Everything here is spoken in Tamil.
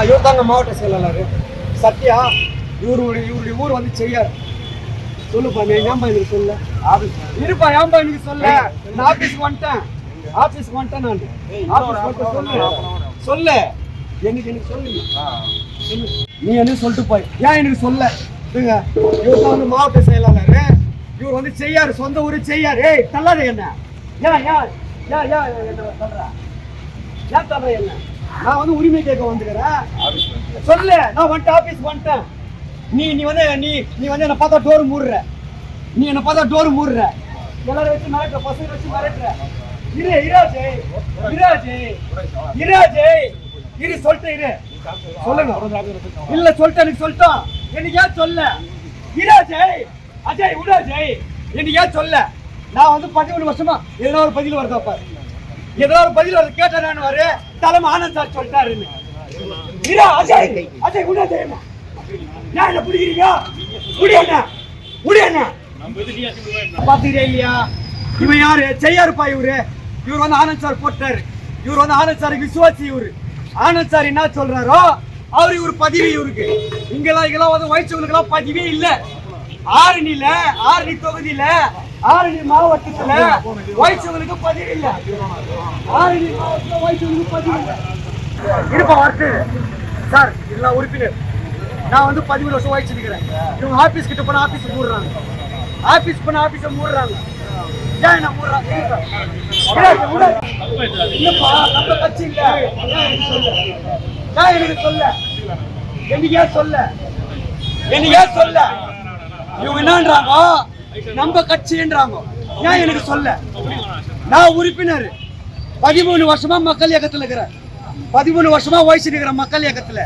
இவர் தாங்க மாவட்ட செயலாளர் சத்யா. இவருடைய ஊர் வந்து செய்யார். சொல்லுப்பா, நீ ஏன்பா எனக்கு சொல்ல இருப்பா, ஏன்பா எனக்கு சொல்ல. நான் ஆபீஸ்க்கு வந்துட்டேன் நான் சொல்லு எனக்கு சொல்லு. நீ என்ன சொல்லிட்டு போய் ஏன் எனக்கு சொல்ல. இவர் தான் வந்து மாவட்ட செயலாளர். இவர் வந்து செய்யாரு, சொந்த ஊரு செய்யாரு. ஏய் தள்ளாத என்ன, ஏன் ஏன் ஏன் ஏன் என்ன சொல்ற, ஏன் தள்ளுற என்ன? நான் வந்து உரிமை கேட்க வந்துக்கிறேன். சொல்லு, நான் வந்துட்டு ஆபீஸ்க்கு வந்துட்டேன். நீ வந்து என்ன பார்த்தா டோர் மூடுற. எல்லாரும் வச்சு மிரட்டுற, பசங்க வச்சு மிரட்டுற. இரு சொல்லிட்டு இரு. சொல்லுங்க. இல்ல சொல்லிட்டு எனக்கு சொல்லிட்டோம். எனக்கு ஏன் சொல்ல? அஜய் விடாஜய், எனக்கு ஏன் சொல்ல? நான் வந்து 11 வருஷமா எதனா ஒரு பதில் வருதா பாரு, ஏதோ ஒரு பதில் வருது கேட்ட நான் வரு தலைமை ஆனந்த் சார் சொல்லிட்டாருன்னு. அஜய் விடாஜய் ஏன் என்ன பிடிக்கிறீங்க? முடியண்ணா பாத்துக்கிட்டே இல்லையா? இவன் யாரு? செய்யாருப்பா. இவர் வந்து ஆனந்த் சார் போட்டாரு. இவர் வந்து ஆனந்த் சாருக்கு விசுவாசி. ஆனந்த் சார் என்ன சொல்றாரோ அவரு இவர் பதிவு. இவருக்கு இங்கெல்லாம் வந்து வயசுகளுக்கெல்லாம் பதிவே இல்லை. ஆரணி தொகுதியில ஆரணி மாவட்டத்துல வயசுகளுக்கு பதிவு இல்லை. ஆரணி மாவட்டத்துல வயசுகளுக்கு பதிவு இல்லை. இருப்பா வரட்டு சார், இதெல்லாம் உறுப்பினர். நான் வந்து 13 வருஷம் வயசுக்கிறேன். இவங்க ஆபீஸ் கிட்ட போனா ஆபீஸ் மூடுறாங்க. ஆபீஸை மூடுறாங்க. ஏன் என்ன மூடுறாங்க? இல்லப்பா, நம்ம கட்சி இல்ல. ஏன் எனக்கு சொல்ல? எனக்கு ஏன் சொல்ல? இவங்க என்னன்றாங்க, நம்ம கட்சின்றாங்க. ஏன் எனக்கு சொல்ல? நான் உறுப்பினர். 13 வருஷமா மக்கள் இயக்கத்துல இருக்கிறேன். 13 வருஷமா வயசு இருக்கிற மக்கள் இயக்கத்துல.